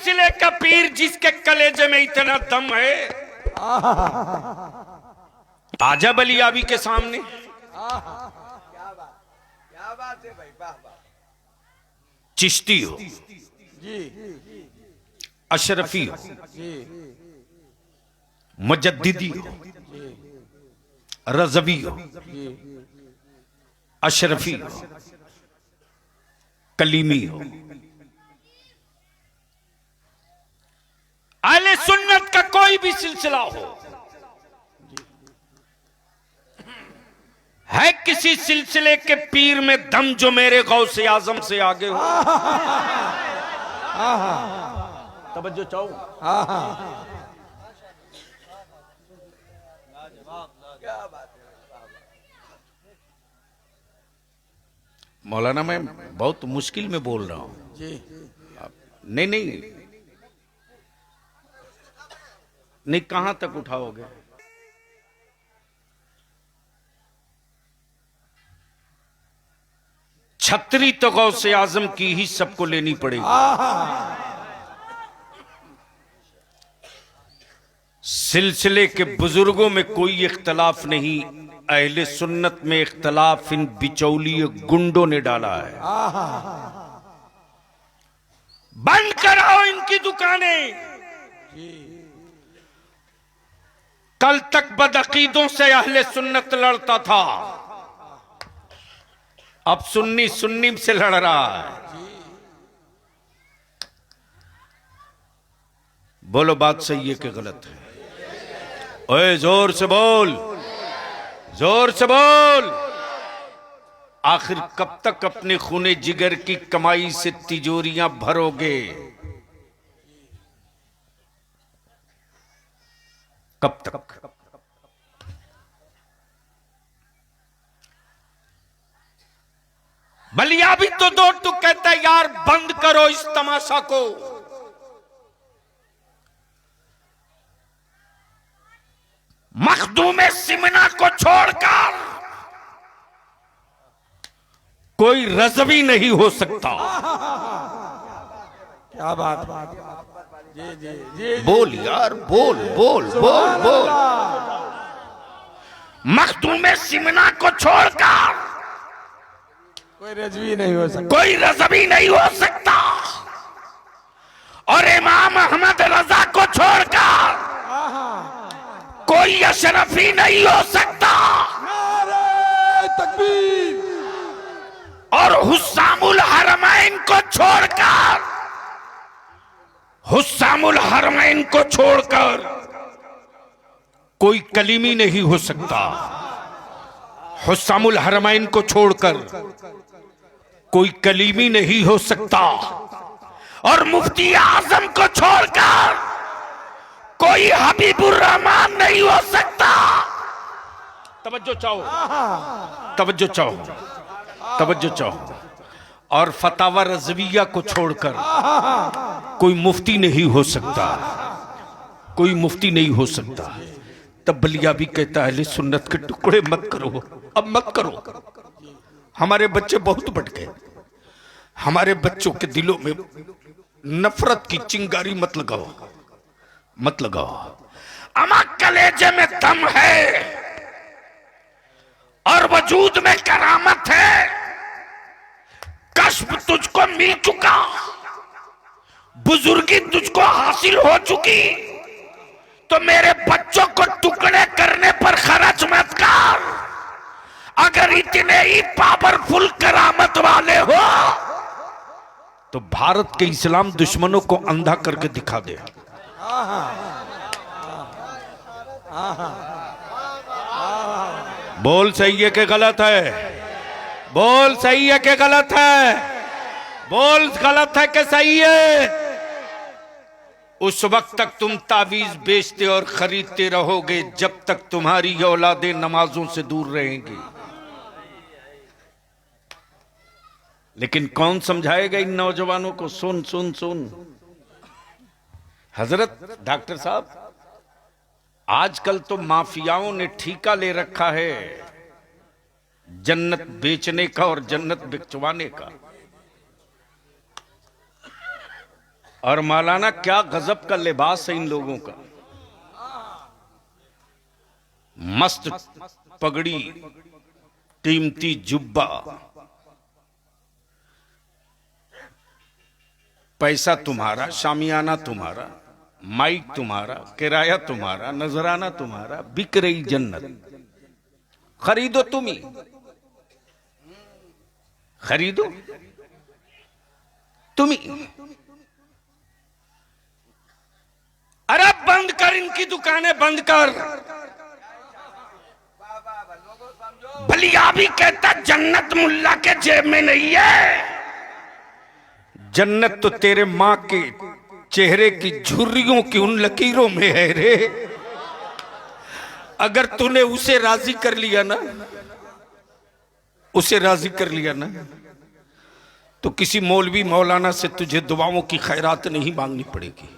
सिलसिले का पीर जिसके कलेजे में इतना दम है, आजा बलियाबी के सामने। क्या बात है भाई, वाह वाह। चिश्ती हो, जी अशरफी हो, जी मुजद्दिदी हो, रज़वी हो, जी अशरफी हो, कलीमी हो, अहले सुन्नत का कोई भी सिलसिला हो, है किसी सिलसिले के पीर में दम जो मेरे गौसे आजम से आगे हो? तवज्जो चाहो। क्या बात है। मौलाना मैं बहुत मुश्किल में बोल रहा हूं। जी नहीं नहीं नहीं, कहां तक उठाओगे? छतरी तो गौसे आजम की ही सबको लेनी पड़ेगी। सिलसिले के बुजुर्गों में कोई इख्तलाफ नहीं, अहले सुन्नत में इख्तलाफ इन बिचौलिए गुंडों ने डाला है। बंद कराओ इनकी दुकानें। कल तक बदअकीदों से अहले सुन्नत लड़ता था, अब सुन्नी सुन्नी से लड़ रहा है। बोलो बात सही है कि गलत है? ओए जोर से बोल, जोर से बोल। आखिर कब तक अपने खूने जिगर की कमाई से तिजोरियां भरोगे? कब तक? बलियाबी तो दो तू कहता है यार बंद करो इस तमाशा को। मखदूमे सिमना को छोड़कर कोई रज़वी नहीं हो सकता। क्या बात। जी जी जी बोल यार, बोल बोल बोल बोल। मखदूमे सिमना को छोड़कर कोई रजवी नहीं हो सकता, कोई रज़वी नहीं हो सकता, और इमाम अहमद रजा को छोड़कर कोई अशरफी नहीं हो सकता, नारे तकबीर। और हुस्सामुल हरमैन को छोड़कर, हुस्सामुल हरमैन को छोड़कर कोई कलीमी नहीं हो सकता। हुस्सामुल हरमैन को छोड़कर कोई कलीमी नहीं हो सकता, और मुफ्ती आजम को छोड़कर कोई हबीबुर रहमान नहीं हो सकता। तवज्जो चाहो, तवज्जो चाहो, तवज्जो चाहो। और फतावा रज़विया को छोड़कर कोई मुफ्ती नहीं हो सकता, कोई मुफ्ती नहीं हो सकता। तब बलियाबी कहता है अहले सुन्नत के टुकड़े मत करो, अब मत करो। हमारे बच्चे बहुत बढ़ गए, हमारे बच्चों के दिलों में नफरत की चिंगारी मत लगाओ, मत लगाओ। अमा कलेजे में दम है और वजूद में करामत है। कश्फ तुझको मिल चुका, बुजुर्गी तुझको हासिल हो चुकी, तो मेरे बच्चों को टुकड़े करने पर खर्च मत कर। अगर इतने ही पावरफुल करामत वाले हो तो भारत के इस्लाम दुश्मनों को अंधा करके दिखा दे। बोल सही है कि गलत है? बोल सही है कि गलत है? बोल गलत है कि सही है? उस वक्त तक तुम तावीज बेचते और खरीदते रहोगे जब तक तुम्हारी औलादें नमाजों से दूर रहेंगी। लेकिन कौन समझाएगा इन नौजवानों को? सुन सुन सुन हजरत डॉक्टर साहब, आजकल तो माफियाओं ने ठेका ले रखा है जन्नत बेचने का और जन्नत बिकवाने का। और मौलाना क्या गजब का लिबास है इन लोगों का, मस्त पगड़ी, कीमती जुब्बा, पैसा तुम्हारा, शामियाना तुम्हारा, माइक तुम्हारा, किराया तुम्हारा, नजराना तुम्हारा, बिक रही जन्नत, खरीदो तुम ही, खरीदो तुम ही। अरे बंद कर इनकी दुकानें, बंद कर। बलिया भी कहता जन्नत मुल्ला के जेब में नहीं है, जन्नत तो तेरे मां के चेहरे की झुर्रियों की उन लकीरों में है रे। अगर तूने उसे राजी कर लिया ना, उसे राजी कर लिया ना, तो किसी मौलवी मौलाना से तुझे दुआओं की खैरात नहीं मांगनी पड़ेगी,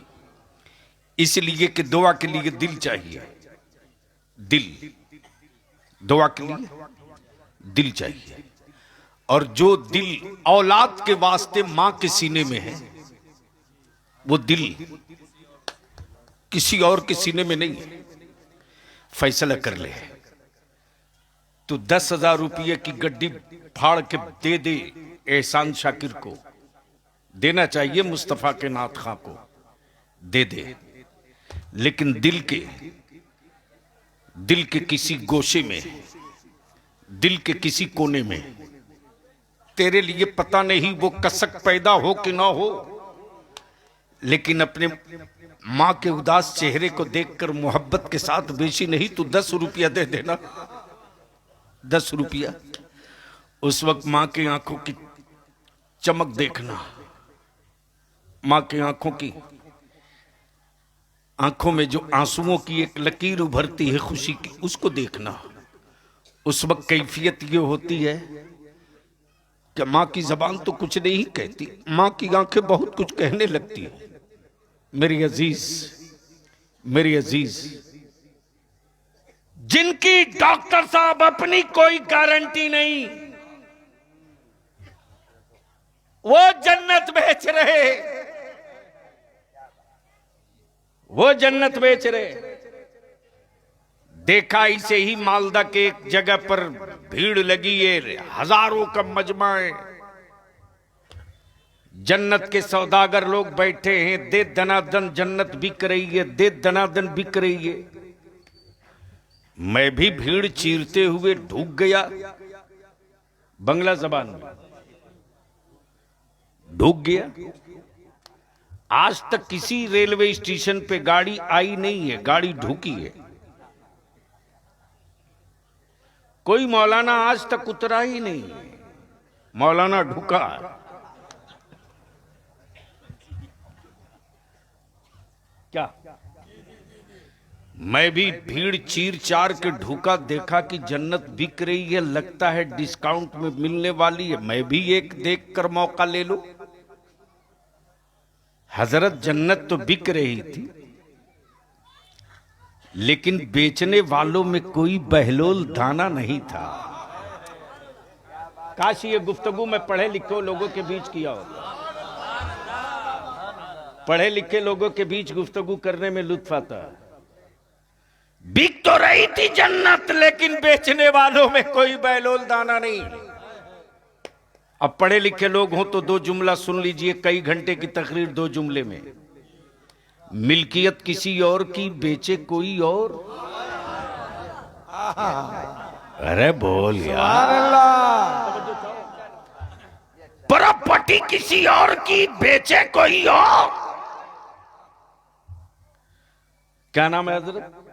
इसलिए कि दुआ के लिए दिल चाहिए, दिल, दुआ के लिए दिल चाहिए। और जो दिल औलाद के वास्ते मां के सीने में है, वो दिल किसी और के सीने में नहीं है। फैसला कर ले, तू 10,000 रुपये की गड्डी फाड़ के दे दे एहसान शाकिर को, देना चाहिए मुस्तफा के नाथ खां को, दे दे, लेकिन दिल के किसी गोशे में, दिल के किसी कोने में तेरे लिए पता नहीं वो कसक पैदा हो कि ना हो, लेकिन अपने मां के उदास चेहरे को देखकर मोहब्बत के साथ बेची नहीं, तू 10 रुपया दे देना, 10 रुपया। उस वक्त मां की आंखों की चमक देखना, मां की आंखों में जो आंसुओं की एक लकीर उभरती है खुशी की, उसको देखना। उस वक्त कैफियत ये होती है कि मां की जबान तो कुछ नहीं कहती, मां की आंखें बहुत कुछ कहने लगती है। मेरी अजीज, जिनकी डॉक्टर साहब अपनी कोई गारंटी नहीं, वो जन्नत बेच रहे, वो जन्नत बेच रहे। देखा इसे ही मालदा के एक जगह पर भीड़ लगी है, हजारों का मजमा है, जन्नत के सौदागर लोग बैठे हैं, दे दनादन जन्नत बिक रही है, दे दनादन बिक रही है। मैं भी भीड़ चीरते हुए ढूक गया, बंगला जबान में ढूक गया। आज तक किसी रेलवे स्टेशन पे गाड़ी आई नहीं है, गाड़ी ढूकी है। कोई मौलाना आज तक उतरा ही नहीं, मौलाना ढुका। क्या मैं भी भीड़ चीर चार के ढूका, देखा कि जन्नत बिक रही है, लगता है डिस्काउंट में मिलने वाली है, मैं भी एक देखकर मौका ले लूं। हजरत जन्नत तो बिक रही थी, लेकिन बेचने वालों में कोई बहलोल दाना नहीं था। काश ये गुफ्तगू में पढ़े लिखे लोगों के बीच किया हो, पढ़े लिखे लोगों के बीच गुफ्तगू करने में लुत्फ आता। बिक तो रही थी जन्नत, लेकिन बेचने वालों में कोई बहलोल दाना नहीं। अब पढ़े लिखे लोग हों तो 2 जुमला सुन लीजिए, कई घंटे की तकरीर 2 जुमले में। मिल्कियत किसी और की, बेचे कोई और। अरे बोल यार, प्रॉपर्टी किसी और की, बेचे कोई और। क्या नाम है हजरत?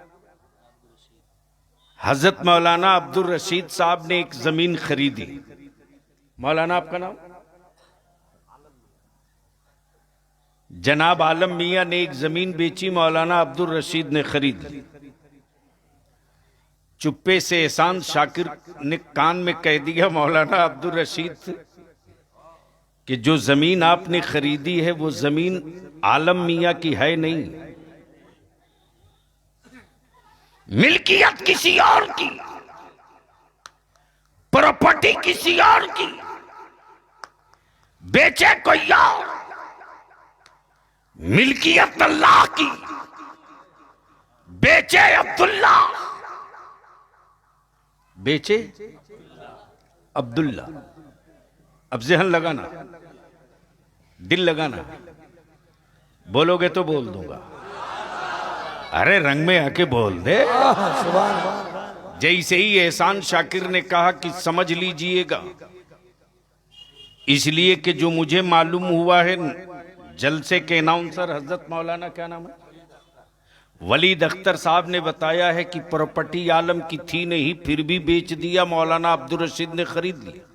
हजरत मौलाना अब्दुल रशीद साहब ने एक जमीन खरीदी। मौलाना आपका नाम? जनाब आलम मियां ने एक जमीन बेची, मौलाना अब्दुल रशीद ने खरीदी। चुप्पे से एहसान शाकिर ने कान में कह दिया मौलाना अब्दुल रशीद कि जो जमीन आपने खरीदी है वो जमीन आलम मियां की है नहीं, मिल्कियत किसी और की, प्रॉपर्टी किसी और की, बेचे कोई और। मिल्कियत अल्लाह की, बेचे अब्दुल्ला, बेचे अब्दुल्ला। अब जहन लगाना, दिल लगाना, बोलोगे तो बोल दूंगा। अरे रंग में आके बोल दे। जैसे ही एहसान शाकिर ने कहा कि समझ लीजिएगा, इसलिए कि जो मुझे मालूम हुआ है, जलसे के अनाउंसर हजरत मौलाना क्या नाम है, वलीद अख्तर साहब ने बताया है कि प्रॉपर्टी आलम की थी नहीं, फिर भी बेच दिया, मौलाना अब्दुल रशीद ने खरीद लिया।